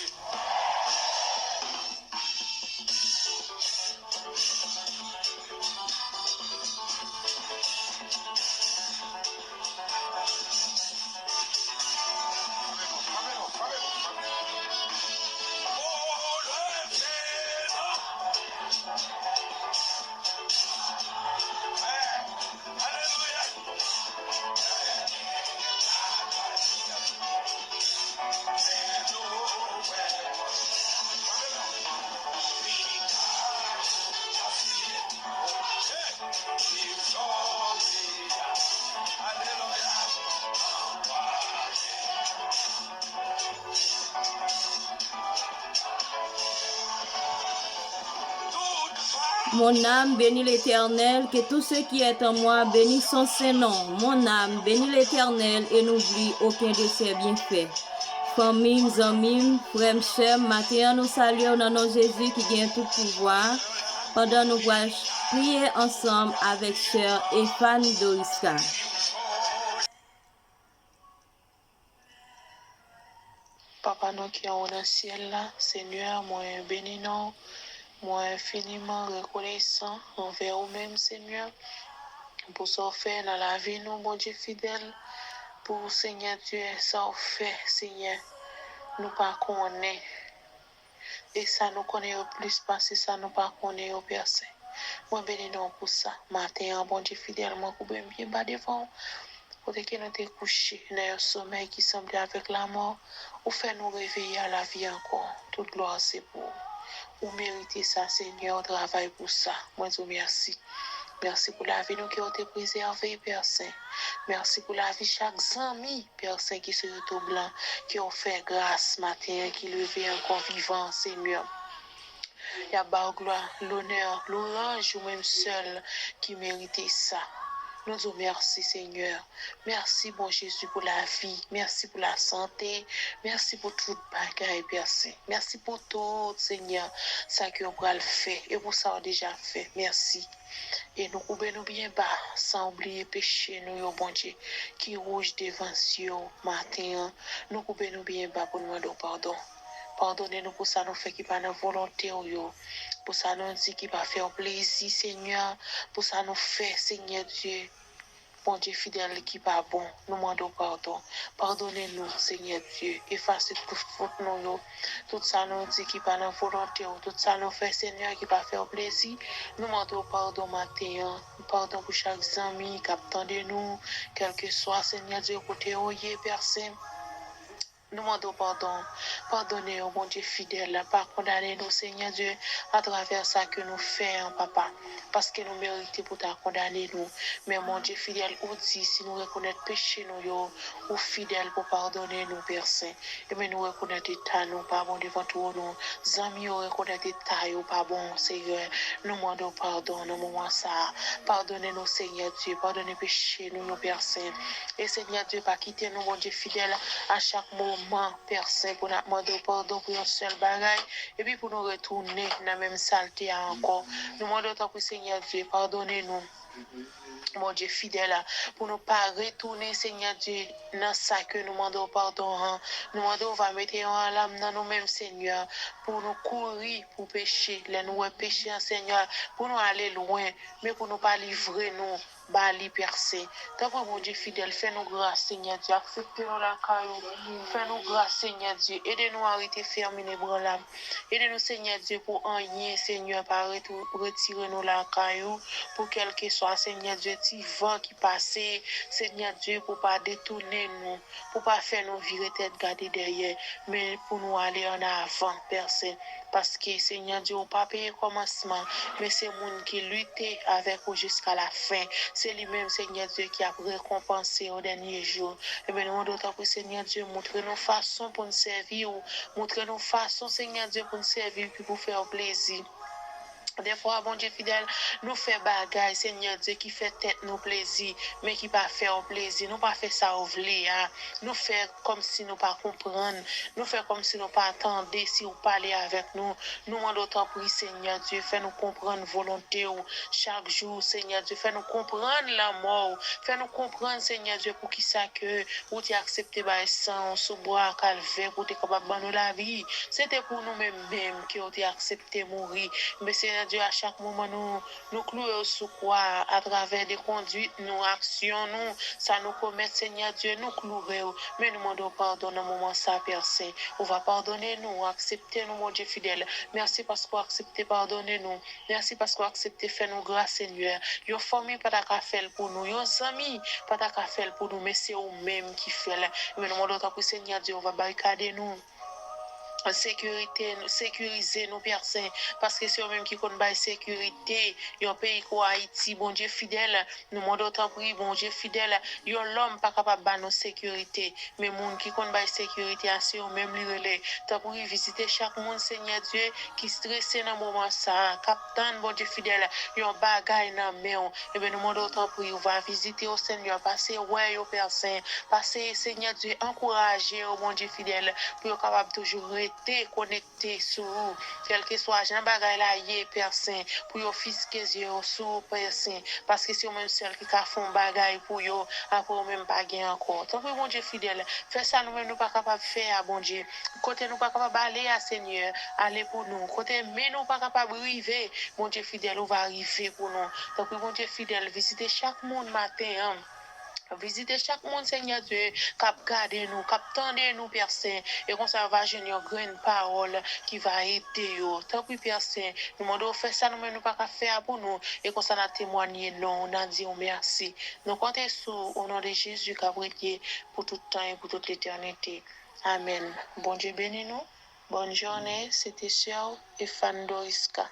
Dieu. Mon âme bénit l'Éternel, que tout ce qui est en moi bénisse son Saint-Nom. Mon âme bénit l'Éternel et n'oublie aucun de ses bienfaits. Famille, amis, frères, sœurs, matin nous saluons dans nos Jésus qui gagne tout pouvoir. Pendant nous voyons prier ensemble avec sœur Ephane Doriska. Papa nous qui est dans le ciel là, Seigneur, moi béni nous, moi infiniment reconnaissant envers vous-même, Seigneur, pour ce fait dans la vie nous, bon Dieu fidèle, pour Seigneur Dieu, ça fait, Seigneur, nous pas connaît. Et ça nous connaît au plus parce que ça nous pas connaît au personne. Moi béni nous pour ça. Matin, bon Dieu fidèle, moi couper bien bas devant. Côté que nous t'es couché dans un sommeil qui semblait avec la mort, ou fait nous réveiller à la vie encore. Toute gloire c'est pour vous méritez ça, Seigneur, travail pour ça. Moi je vous remercie. Merci pour la vie nous qui a été préservée, Père Saint. Merci pour la vie chaque ami, Père Saint, qui se retrouve blanc, qui ont fait grâce matin, qui levé encore vivant, Seigneur. Il y a la gloire, l'honneur, l'orange ou même seul qui méritait ça. Nous vous remercions, Seigneur. Merci, bon Jésus, pour la vie. Merci pour la santé. Merci pour tout bagaille, Père Saint. Merci pour tout, Seigneur, ça que vous avez fait et pour ça, vous avez déjà fait. Merci. Et nous couvrons bien bas, sans oublier péché, nous, bon Dieu, qui rouge devant Dieu matin. Nous couvrons bien bas pour nous demander pardon. Pardonnez-nous pour ça, nous fait qui pas notre volonté, pour ça, nous dit qui pas faire plaisir, Seigneur, pour ça, nous fait, Seigneur Dieu. Bon Dieu fidèle qui pas bon, nous demandons pardon. Pardonnez-nous, Seigneur Dieu. Effacez toute faute nous. Tout ça nous dit qui pas dans volonté. Tout ça nous fait, Seigneur, qui pas faire plaisir. Nous demandons pardon matin. Pardon pour chaque ami qui attend de nous. Quel que soit, Seigneur Dieu, côté oyer, personne. Nous demandons pardon. Pardonnez, oh mon Dieu fidèle, pas condamner nous, Seigneur Dieu, à travers ça que nous faisons, Papa. Parce que nous méritons pour ta condamner nous. Mais mon Dieu fidèle, ou dit, si nous reconnaissons péché, nous, ou fidèle pour pardonner nous, Père Saint. Et mais nous reconnaissons état, nous, pas bon devant tout, nous. Amis, nous reconnaissons état, ou pas bon, Seigneur. Nous demandons pardon, dans moment ça. Pardonnez-nous, Seigneur Dieu. Pardonnez péché, nous, Père Saint. Et Seigneur Dieu, pas quitter nous, mon Dieu fidèle, à chaque moment, Père Saint, pour nous demander pardon pour un seul bagaille, et puis pour nous retourner dans la même saleté encore. Nous demandons pour Seigneur Dieu, pardonnez-nous. Mon Dieu fidèle, pour ne pas retourner, Seigneur Dieu, dans ça que nous demandons pardon. Nous demandons, va mettre en l'âme dans nous-mêmes, Seigneur, pour nous courir, pour pécher, nous pécher, Seigneur, pour nous aller loin, mais pour nous pas livrer, nous. Bali percé. D'abord, mon Dieu fidèle, fais-nous grâce, Seigneur Dieu. Acceptez-nous la caillou. Fais-nous grâce, Seigneur Dieu. Aidez-nous à arrêter fermer les bras là. Aidez-nous, Seigneur Dieu, pour en rien, Seigneur, par retirer-nous la caillou. Pour quel que soit, Seigneur Dieu, petit vent qui passe, Seigneur Dieu, pour pas détourner nous, pour pas faire nous virer tête garder derrière, mais pour nous aller en avant, Père Saint. Parce que, Seigneur Dieu, on pas payer commencement, mais c'est monde qui lutte avec vous jusqu'à la fin. C'est lui-même, Seigneur Dieu, qui a récompensé au dernier jour. Et bien, nous demandons pour Seigneur Dieu, montrez-nous façon pour nous servir, montrez-nous façon, Seigneur Dieu, pour nous servir, puis pour faire plaisir. Des fois, bon Dieu fidèle, nous fait bagaille, Seigneur Dieu, qui fait tête nous plaisir, mais qui pas fait au plaisir. Nous pas fait ça au vle, hein. Nous fait comme si nous pas comprendre. Nous fait comme si nous pas attendre si vous parlez avec nous. Nous demandons tant pour Seigneur Dieu, fais nous comprendre volonté ou chaque jour, Seigneur Dieu, fais nous comprendre la mort. Fais nous comprendre, Seigneur Dieu, pour qui ça que ou tu accepté par sang, sous bois, calvaire, pour te capable de nous la vie. C'était pour nous-mêmes qui ont accepté mourir. Mais Seigneur Dieu, à chaque moment, nous clouons sous quoi, à travers des conduites, nos actions, nous, ça nous commet, Seigneur Dieu, nous clouons. Mais nous demandons pardon à un moment ça, Père Saint. On va pardonner nous, accepter nous, mon Dieu fidèle. Merci parce qu'on a accepté pardonner nous. Merci parce qu'on a accepté faire nous grâce, Seigneur. Yon famille pas ta faire pour nous. Yon amis pas ta faire pour nous. Mais c'est eux-mêmes qui fait. Mais nous demandons pour Seigneur Dieu, on va barricader nous. Sécuriser nos personnes, parce que c'est eux-mêmes qui connaissent la sécurité. Il y a un pays comme Haïti, bon Dieu fidèle, nous demandons tant prix, bon Dieu fidèle, il y a l'homme pas capable de nos sécurité, mais monde qui connaissent la sécurité, c'est eux-mêmes les relais. Tant pour visiter chaque monde, Seigneur Dieu, qui stressé dans le moment ça, capitaine, bon Dieu fidèle, il y a un bagage dans la main, et bien nous demandons tant prix, on va visiter au Seigneur, passer, ouais, au Père Saint, passer, Seigneur Dieu, encourager, au bon Dieu fidèle, pour être capable toujours connecté sur quel que soit Jean bagay la yé Père Saint pour yo fiske yeux sur Père Saint parce que c'est même celle qui a font bagay pour yo après même pas gain encore tant que bon Dieu fidèle fait ça nous même nous pas capable faire bon Dieu côté nous pas capable aller à Seigneur aller pour nous côté mais nous pas capable arriver bon Dieu fidèle on va arriver pour nous tant que bon Dieu fidèle visiter chaque monde matin hein. Visiter chaque monde, Seigneur Dieu, cap garder nous, cap tendre nous, Père Saint, et qu'on ça va jeûner une grande parole qui va aider nous. Tant pis, Père Saint, nous demandons faire ça, nous ne pas faire pour nous, et qu'on ça a témoigné, non, on a dit merci. Nous comptons sur au nom de Jésus, qui pour tout temps et pour toute l'éternité. Amen. Bon Dieu bénis nous. Bonne journée, c'était Sœur et Fan Doriska.